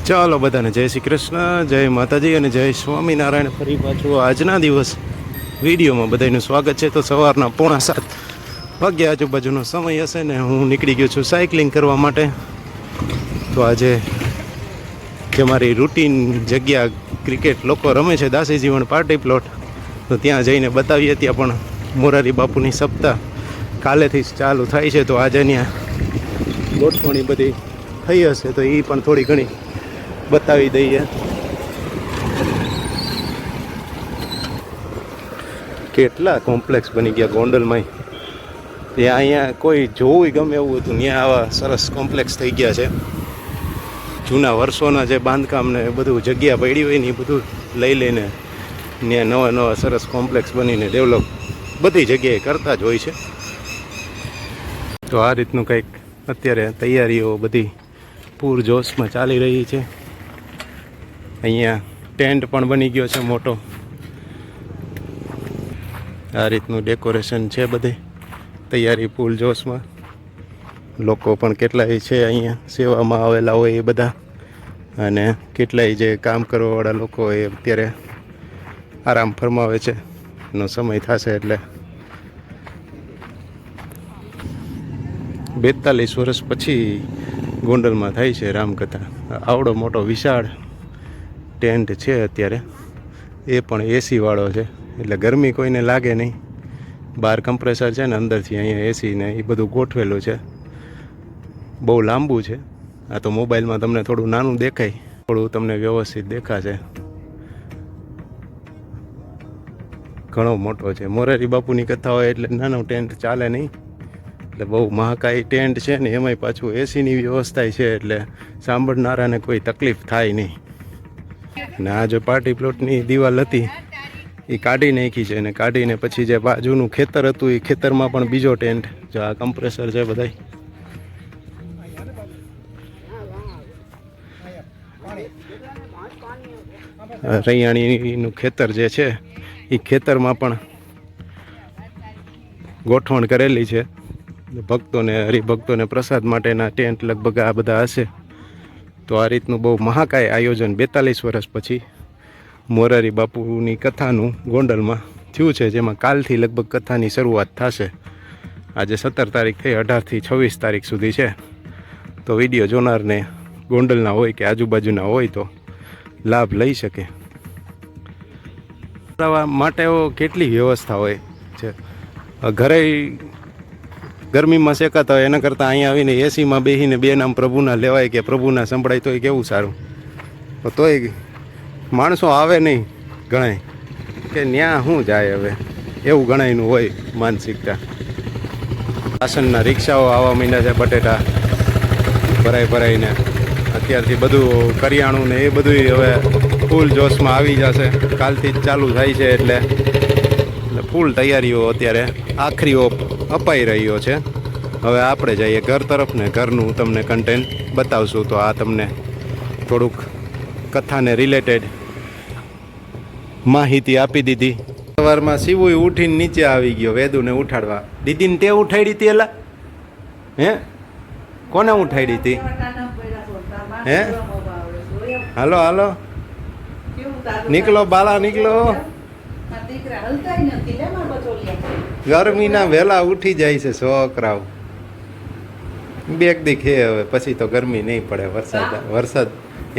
ચાલો બધાને જય શ્રી કૃષ્ણ, જય માતાજી અને જય સ્વામિનારાયણ. ફરી પાછું આજના દિવસ વિડીયોમાં બધાનું સ્વાગત છે. તો સવારના 6:45 વાગ્યા આજુબાજુનો સમય હશે ને હું નીકળી ગયો છું સાયકલિંગ કરવા માટે. તો આજે જે મારી રૂટીન જગ્યા ક્રિકેટ લોકો રમે છે દાસી જીવન પાર્ટી પ્લોટ, તો ત્યાં જઈને બતાવીએ. ત્યાં પણ મોરારી બાપુની સપ્તાહ કાલેથી ચાલુ થાય છે, તો આજે ત્યાં ગોઠવણી બધી થઈ હશે, તો એ પણ થોડી ઘણી બતાવી દઈએ. કેટલા કોમ્પ્લેક્સ બની ગયા ગોંડલમાં. ત્યાં અહીંયા કોઈ જોવું ગમે એવું હતું, ત્યાં આવા સરસ કોમ્પ્લેક્સ થઈ ગયા છે. જૂના વર્ષોના જે બાંધકામને બધું જગ્યા પડી હોય ને એ બધું લઈ લઈને ત્યાં નવા નવા સરસ કોમ્પ્લેક્સ બનીને ડેવલપ બધી જગ્યાએ કરતા જ હોય છે. તો આ રીતનું કંઈક અત્યારે તૈયારીઓ બધી પૂરજોશમાં ચાલી રહી છે. અહીંયા ટેન્ટ પણ બની ગયો છે મોટો. આ રીતનું ડેકોરેશન છે, બધે તૈયારી ફૂલ જોશમાં. લોકો પણ કેટલાય છે અહીંયા સેવામાં આવેલા હોય એ બધા, અને કેટલાય જે કામ કરવાવાળા લોકો એ અત્યારે આરામ ફરમાવે છે. એનો સમય થશે એટલે 42 વર્ષ પછી ગોંડલમાં થાય છે રામકથા. આવડો મોટો વિશાળ ટેન્ટ છે અત્યારે, એ પણ એસી વાળો છે એટલે ગરમી કોઈને લાગે નહીં. બહાર કમ્પ્રેસર છે ને અંદરથી અહીંયા એસી ને એ બધું ગોઠવેલું છે. બહુ લાંબુ છે. આ તો મોબાઈલમાં તમને થોડું નાનું દેખાય, થોડું તમને વ્યવસ્થિત દેખાશે. ઘણો મોટો છે. મોરારી બાપુની કથા હોય એટલે નાનો ટેન્ટ ચાલે નહીં, એટલે બહુ મહાકાય ટેન્ટ છે ને એમાંય પાછું એસીની વ્યવસ્થા છે, એટલે સાંભળનારાને કોઈ તકલીફ થાય નહીં. ને આ જો પાર્ટી પ્લોટની દિવાલ હતી એ કાઢી નાખી છે, અને કાઢીને પછી જે બાજુનું ખેતર હતું એ ખેતરમાં પણ બીજો ટેન્ટ. જો આ કમ્પ્રેસર છે બધા. રૈયાણીનું ખેતર જે છે એ ખેતરમાં પણ ગોઠવણ કરેલી છે. ભક્તોને હરિભક્તોને પ્રસાદ માટેના ટેન્ટ લગભગ આ બધા હશે. તો આ રીતનું બહુ મહાકાય આયોજન 42 વર્ષ પછી મોરારી બાપુની કથાનું ગોંડલમાં થયું છે, જેમાં કાલથી લગભગ કથાની શરૂઆત થશે. આજે 17 તારીખ થઈ, 18થી 26 તારીખ સુધી છે. તો વિડીયો જોનારને ગોંડલના હોય કે આજુબાજુના હોય તો લાભ લઈ શકે. માટે કેટલી વ્યવસ્થા હોય છે. ઘરે ગરમીમાં શેકાતા હોય એના કરતાં અહીંયા આવીને એસીમાં બેસીને બે નામ પ્રભુના લેવાય કે પ્રભુના સંભળાય તો એ કેવું સારું. તોય માણસો આવે નહીં ગણાય કે ન્યા શું જાય હવે, એવું ગણાયનું હોય માનસિકતા. રાશનના રિક્ષાઓ આવવા માંડ્યા છે, બટેટા ભરાઈને. અત્યારથી બધું કરિયાણું ને એ બધું હવે ફૂલ જોશમાં આવી જશે. કાલથી જ ચાલુ થાય છે એટલે ફૂલ તૈયારીઓ અત્યારે આખરી ઓપ અપાઈ રહ્યો છે. હવે આપણે જઈએ ઘર તરફ ને ઘરનું તમને કન્ટેન્ટ બતાવશું. તો આ તમને થોડુંક કથાને રિલેટેડ માહિતી આપી દીધી. સવારમાં શિવું ઉઠીને નીચે આવી ગયો વેદુને ઉઠાડવા. દીદીને તે ઉઠાડી હતી એલા? હે, કોને ઉઠાડી હતી? હે, હાલો હાલો નીકળો બાલા નીકળો. ગરમીના વહેલા ઉઠી જાય છે છોકરાઓ. બેક દી ખે હવે પછી તો ગરમી નહીં પડે. વરસાદ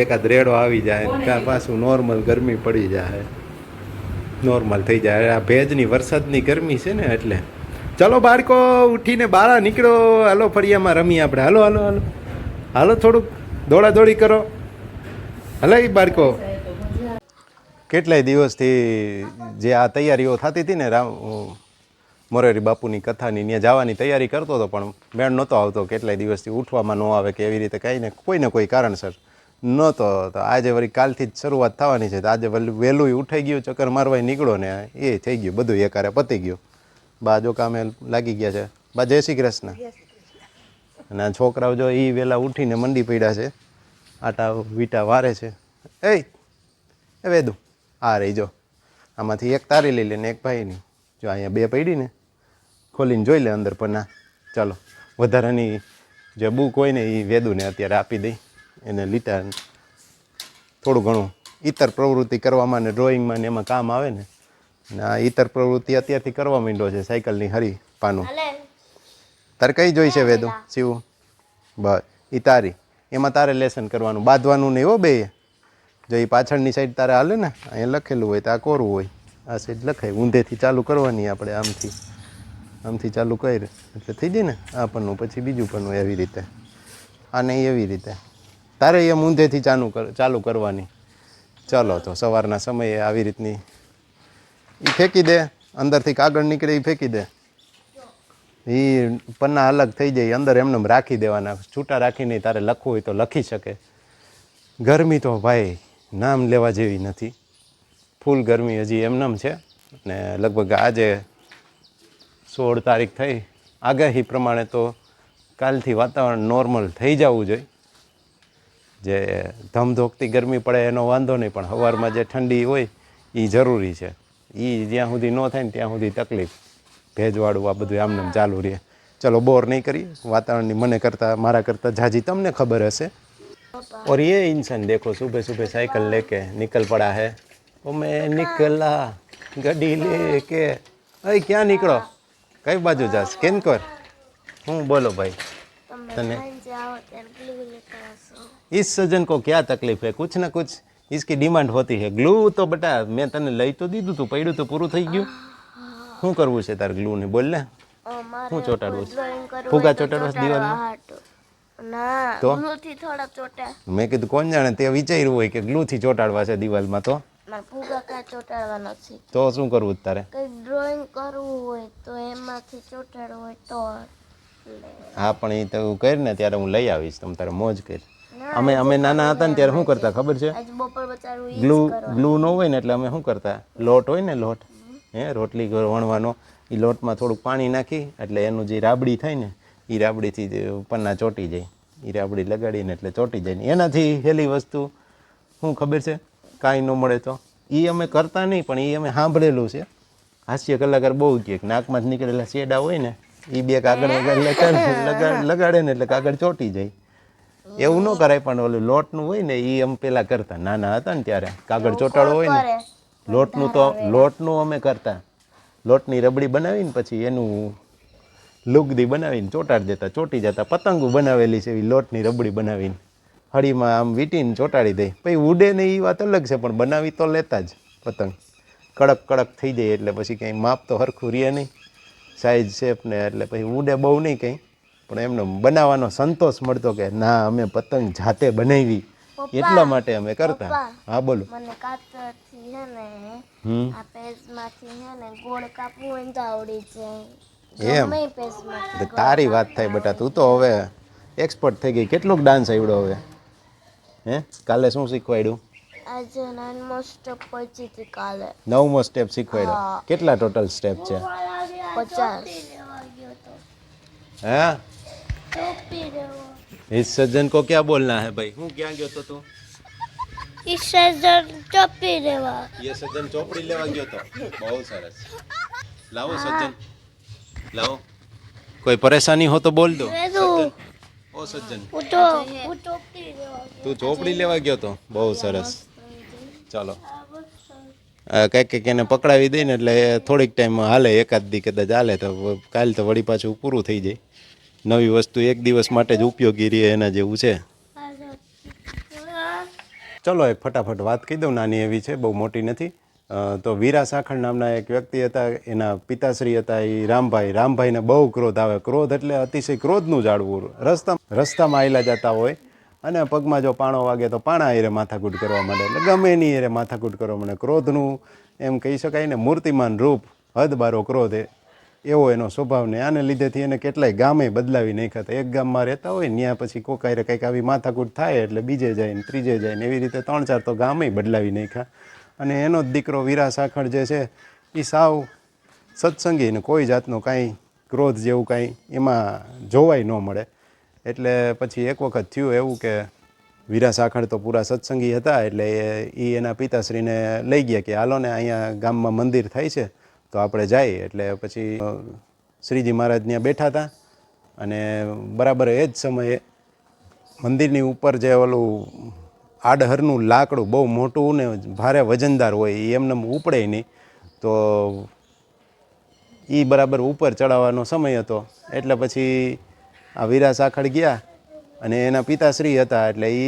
એકાદ રેડો આવી જાય ત્યાં પાછું નોર્મલ ગરમી પડી જાય, નોર્મલ થઈ જાય. આ ભેજની વરસાદની ગરમી છે ને એટલે. ચલો બાળકો ઉઠીને બહાર નીકળો, હાલો ફળિયામાં રમીએ આપણે. હાલો હાલો હાલો હાલો, થોડુંક દોડાદોડી કરો. હલે બાળકો. કેટલાય દિવસથી જે આ તૈયારીઓ થતી હતી ને મોરારી બાપુની કથાની, ત્યાં જવાની તૈયારી કરતો હતો, પણ મેળ નહોતો આવતો. કેટલાય દિવસથી ઉઠવામાં ન આવે કે એવી રીતે કંઈ ને કોઈ કારણસર નહોતો. તો આજે વળી કાલથી જ શરૂઆત થવાની છે. તો આજે વહેલું ઉઠાઈ ગયું, ચક્કર મારવાય નીકળો ને એ થઈ ગયું, બધું એકારે પતી ગયું. બા જો કામે લાગી ગયા છે. બા જય શ્રી કૃષ્ણ. અને આ છોકરાઓ જો એ વહેલા ઉઠીને મંડી પડ્યા છે, આટા વીટા વારે છે. એ વેદું આ રહી જો, આમાંથી એક તારી લઈ લે ને એક ભાઈની. જો અહીંયા બે પડી ને, ખોલીને જોઈ લે અંદર. પણ ના, ચાલો વધારાની જે બુક હોય ને એ વેદુને અત્યારે આપી દઈ. એને લીટા થોડું ઘણું ઇતર પ્રવૃત્તિ કરવામાં ને ડ્રોઈંગમાં ને એમાં કામ આવે ને આ ઇતર પ્રવૃત્તિ અત્યારથી કરવા માંડ્યો છે સાયકલની હરી પાનું. તારે કઈ જોઈ છે વેદુ શિવ? બસ એ તારી, એમાં તારે લેસન કરવાનું, બાંધવાનું નહીં હો બે. જો એ પાછળની સાઈડ તારે હાલે ને અહીંયા લખેલું હોય તો આ કોરું હોય, આ સાઈડ લખાય. ઊંધેથી ચાલુ કરવાની આપણે, આમથી ચાલુ કરી એટલે થઈ જાય ને આ પન્નું, પછી બીજું પન્નું, એવી રીતે. આને એવી રીતે તારે એમ ઊંધેથી ચાલુ કરવાની. ચાલો તો સવારના સમયે આવી રીતની એ ફેંકી દે, અંદરથી કાગળ નીકળે એ ફેંકી દે. એ પન્ના અલગ થઈ જાય, અંદર એમને રાખી દેવાના, છૂટા રાખીને તારે લખવું હોય તો લખી શકે. ગરમી તો ભાઈ નામ લેવા જેવી નથી, ફૂલ ગરમી હજી એમનેમ છે. ને લગભગ આજે 16 તારીખ થઈ, આગાહી પ્રમાણે તો કાલથી વાતાવરણ નોર્મલ થઈ જવું જોઈએ. જે ધમધોકતી ગરમી પડે એનો વાંધો નહીં, પણ સવારમાં જે ઠંડી હોય એ જરૂરી છે. એ જ્યાં સુધી ન થાય ને ત્યાં સુધી તકલીફ. ભેજવાળું આ બધું આમનેમ ચાલુ રહે. ચલો બોર નહીં કરીએ વાતાવરણની, મને કરતાં મારા કરતાં ઝાઝી તમને ખબર હશે. और ये इंसान देखो सुबह सुबह साइकिल लेके निकल पड़ा है. ओ मैं निकला गाड़ी लेके. अरे ક્યાં નીકળો? કઈ બાજુ જાસ? કેમ કર? હું બોલો ભાઈ તને? इस सज्जन को क्या तकलीफ है? कुछ ना कुछ इसकी डिमांड होती है. ग्लू तो बेटा મેં તને લઈ તો દીધું, તું પડ્યું તો પૂરું થઈ ગયું. શું કરવું છે તારે ગ્લુ ને? બોલ ને, શું ચોટાડવું છે? ફુગા ચોટાડવા છે દિવાલમાં? ના, તો ગ્લુથી થોડા ચોટા. મેં કીધું કોણ જાણે તે વિચાર્યું હોય કે ગ્લુથી ચોટાડવા છે દિવાલમાં, તો મારે ફુગા કાં ચોટાડવા નથી. તો શું કરવું છે તારે? કંઈ ડ્રોઈંગ કરવું હોય તો એમાંથી ચોટાડવું હોય તો હા, પણ એ તો કર ને ત્યારે હું લઈ આવીશ, તમે તારે મોજ કર. અમે નાના હતા ને ત્યારે શું કરતા ખબર છે? આજ બપોર બચારું ગ્લુ ન હોય ને એટલે અમે શું કરતા, લોટ હોય ને, લોટ રોટલી વણવાનો, એ લોટમાં થોડુંક પાણી નાખી એટલે એનું જે રાબડી થાય ને એ રાબડીથી પન્ના ચોંટી જાય. એ રાબડી લગાડીને એટલે ચોંટી જાય. ને એનાથી હેલી વસ્તુ શું ખબર છે? કાંઈ ન મળે તો એ અમે કરતા નહીં, પણ એ અમે સાંભળેલું છે. હાસ્ય કલાકાર બહુ કહે નાકમાં જ નીકળેલા શેડા હોય ને એ બે કાગળ લગાડે ને એટલે કાગળ ચોંટી જાય. એવું ન કરાય, પણ ઓલું લોટનું હોય ને એ અમે પેલા કરતા, નાના હતા ને ત્યારે. કાગળ ચોંટાડવો હોય ને લોટનું અમે કરતા. લોટની રબડી બનાવીને પછી એનું લુગદી બનાવીને ચોંટાડી દેતા, ચોંટી જતા. પતંગો બનાવેલી છે એવી લોટની રબડી બનાવીને હળીમાં આમ વીટીને ચોંટાડી દે. પછી ઉડે ને એ વાત અલગ છે, પણ બનાવી તો લેતા જ પતંગ. કડક કડક થઈ જાય એટલે પછી કંઈ માપ તો હરખું રહે નહીં, સાઈઝ શેપ ને, એટલે પછી ઉડે બહુ નહીં કંઈ. પણ એમને બનાવવાનો સંતોષ મળતો કે ના અમે પતંગ જાતે બનાવી, એટલા માટે અમે કરતા. હા બોલો. મને કાતરથી છે ને આ પેજમાંથી છે ને ગોળ કાપવું હોય ને તો આવડી જાય. એમ તારી વાત થાય બેટા, તું તો હવે એક્સપર્ટ થઈ ગઈ. કેટલોક ડાન્સ આવડ્યો હવે? હે કાલે શું શીખવાડ્યું? આજે 9મો સ્ટેપ પહોંચી હતી કાલે. 9મો સ્ટેપ શીખવાડ્યો. કેટલા ટોટલ સ્ટેપ છે? 50. હા, इस सज्जन को क्या बोलना है भाई? હું ક્યાં ગયો તો તું? इस सज्जन ચોપડી લેવા. ये सज्जन ચોપડી લેવા ગયો તો. બહુ સરસ. લાવો સજ્જન, લાવો. કોઈ પરેશાની હો તો બોલ દો. સજ્જન, ઓ સજ્જન, હું ચોપડી લેવા. તું ચોપડી લેવા ગયો તો? બહુ સરસ. ચાલો કંઈક એને પકડાવી દઈને એટલે થોડીક ટાઈમ હાલે, એકાદ દી કદાચ હાલે તો કાલ તો વળી પાછું પૂરું થઈ જાય. નવી વસ્તુ એક દિવસ માટે જ ઉપયોગી રહે એના જેવું છે. ચલો એક ફટાફટ વાત કહી દઉં, નાની એવી છે, બહુ મોટી નથી. તો વીરા સાખળ નામના એક વ્યક્તિ હતા, એના પિતાશ્રી હતા એ રામભાઈને બહુ ક્રોધ આવે. ક્રોધ એટલે અતિશય ક્રોધનું જાળવું. રસ્તામાં આવેલા જતા હોય અને પગમાં જો પાણો વાગે તો પાણા એરે માથાકૂટ કરવા માંડે, એટલે ગમે એની એરે માથાકૂટ કરવા માંડે. ક્રોધનું એમ કહી શકાય ને મૂર્તિમાન રૂપ, હદબારો ક્રોધ એવો એનો સ્વભાવ ને. આને લીધેથી એને કેટલાય ગામે બદલાવી નાખ્યા હતા. એક ગામમાં રહેતા હોય ને ત્યાં પછી કોકાયરે કંઈક આવી માથાકૂટ થાય એટલે બીજે જાય ને ત્રીજે જાય ને, એવી રીતે 3-4 તો ગામે બદલાવી નાખ્યા. અને એનો જ દીકરો વીરા સાખળ જે છે એ સાવ સત્સંગી ને કોઈ જાતનો કાંઈ ક્રોધ જેવું કાંઈ એમાં જોવાય ન મળે. એટલે પછી એક વખત થયું એવું કે વીરા સાખળ તો પૂરા સત્સંગી હતા, એટલે એ એના પિતાશ્રીને લઈ ગયા કે હાલો ને અહીંયા ગામમાં મંદિર થાય છે તો આપણે જાય. એટલે પછી શ્રીજી મહારાજ ત્યાં બેઠા હતા અને બરાબર એ જ સમયે મંદિરની ઉપર જે ઓલું આડહરનું લાકડું બહુ મોટું ને ભારે વજનદાર હોય એ એમને ઉપડે નહીં. તો એ બરાબર ઉપર ચડાવવાનો સમય હતો એટલે પછી આ વીરા સાખડ ગયા અને એના પિતાશ્રી હતા એટલે એ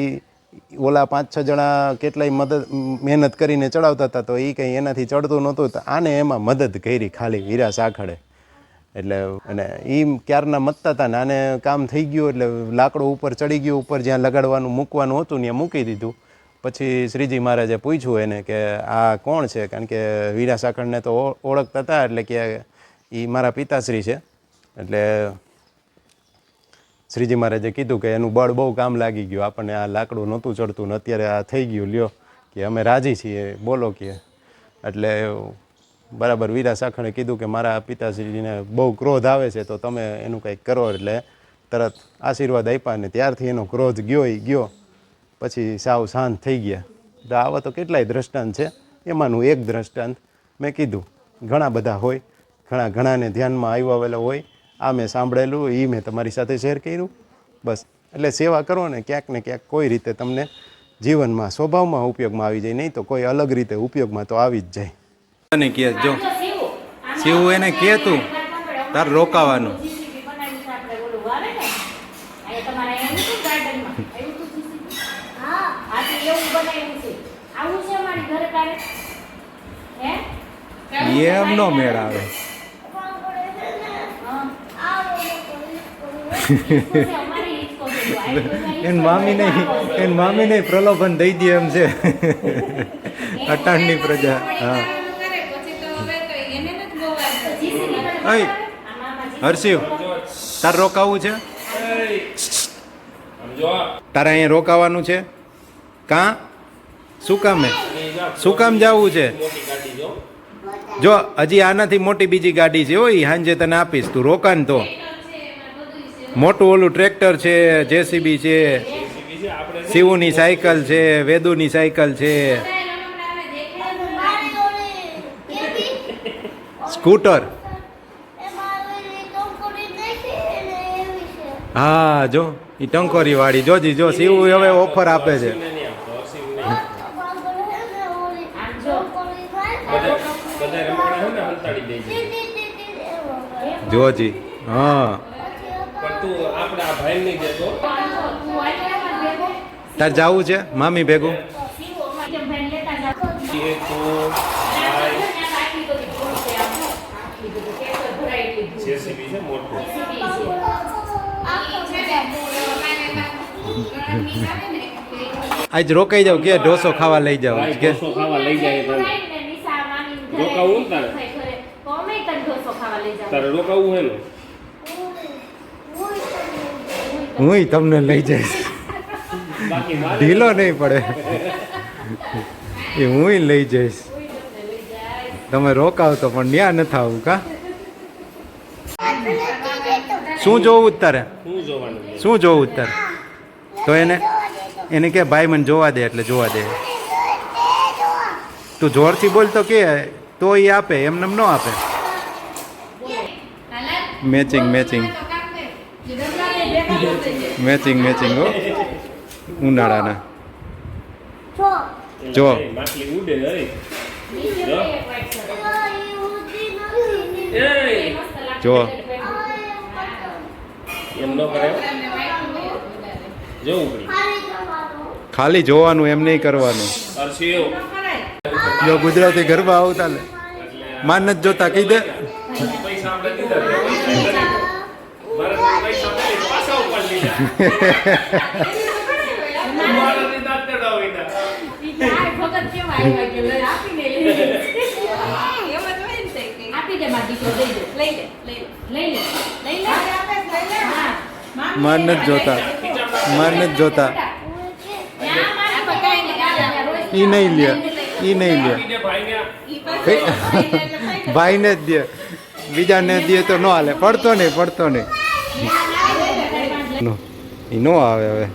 ઓલા 5-6 જણા કેટલાય મહેનત કરીને ચડાવતા હતા તો એ કંઈ એનાથી ચડતું નહોતું. તો આને એમાં મદદ કરી ખાલી વીરા સાખડે. એટલે અને એ ક્યારના મતતા હતા ને આને કામ થઈ ગયું એટલે લાકડું ઉપર ચડી ગયું. ઉપર જ્યાં લગાડવાનું મૂકવાનું હતું ત્યાં મૂકી દીધું. પછી શ્રીજી મહારાજે પૂછ્યું એને કે આ કોણ છે, કારણ કે વીરા સાખડને તો ઓળખતા હતા એટલે કે એ મારા પિતાશ્રી છે. એટલે શ્રીજી મહારાજે કીધું કે એનું બળ બહુ કામ લાગી ગયું, આપણને આ લાકડું નહોતું ચડતું ને અત્યારે આ થઈ ગયું, લ્યો કે અમે રાજી છીએ, બોલો કે. એટલે બરાબર વીરા સાખડે કીધું કે મારા પિતાશ્રીને બહુ ક્રોધ આવે છે તો તમે એનું કંઈક કરો. એટલે તરત આશીર્વાદ આપ્યા ને ત્યારથી એનો ક્રોધ ગયો. પછી સાવ શાંત થઈ ગયા. તો આવા તો કેટલાય દ્રષ્ટાંત છે, એમાંનું એક દ્રષ્ટાંત મેં કીધું. ઘણા બધા હોય, ઘણાને ધ્યાનમાં આવ્યા હોય. આ મેં સાંભળેલું, એ મેં તમારી સાથે શેર કર્યું. બસ એટલે સેવા કરો ને ક્યાંક ને ક્યાંક કોઈ રીતે તમને જીવનમાં સ્વભાવમાં ઉપયોગમાં આવી જાય, નહીં તો કોઈ અલગ રીતે ઉપયોગમાં તો આવી જ જાય. અને કે જો શિવ એને કે તું તાર રોકાવાનું. એમનો મેળ આવે. એન મામી નહીં પ્રલોભન દઈ દે એમ છે અટાણની પ્રજા. હા હર્ષિવ તાર રોકાવું છે, તારે અહીંયા રોકાવાનું છે. કાં શું કામ જવું છે? જો હજી આનાથી મોટી બીજી ગાડી છે, હોય સાંજે તને આપીશ, તું રોકાન. તો મોટું ઓલું ટ્રેક્ટર છે, જેસીબી છે, શિવની સાયકલ છે, વેદુની સાયકલ છે, સ્કૂટર. હા જો એ ટંકોરી વાળી જોજી, જો શિવ હવે ઓફર આપે છે. જોજી હા તાર જવું છે મામી ભેગું? આજ રોકાઈ જાવ કે ઢોસો ખાવા લઈ જાવ કે હું તમને લઈ જઈશ, ઢીલો નહીં પડે એ હું લઈ જઈશ. તમે રોકાવ તો પણ ન્યા ન થાવું. કા શું જોવું તારે? શું જોવું તારે? તો એને કે ભાઈ મને જોવા દે, એટલે જોવા દે. તું જોરથી બોલ તો કે તો એ આપે, એમને ન આપે. મેચિંગ હો ઉનાળાના. જો ખાલી જોવાનું, એમ નહીં કરવાનું. જો ગુજરાતી ગરબા આવતા ને માન નથી જોતા, કહી દે. માન નથી જોતા. ઈ નહીં લે ભાઈને જ દે, બીજાને દે તો ન હાલે. પડતો નહીં એ નો આવે હવે.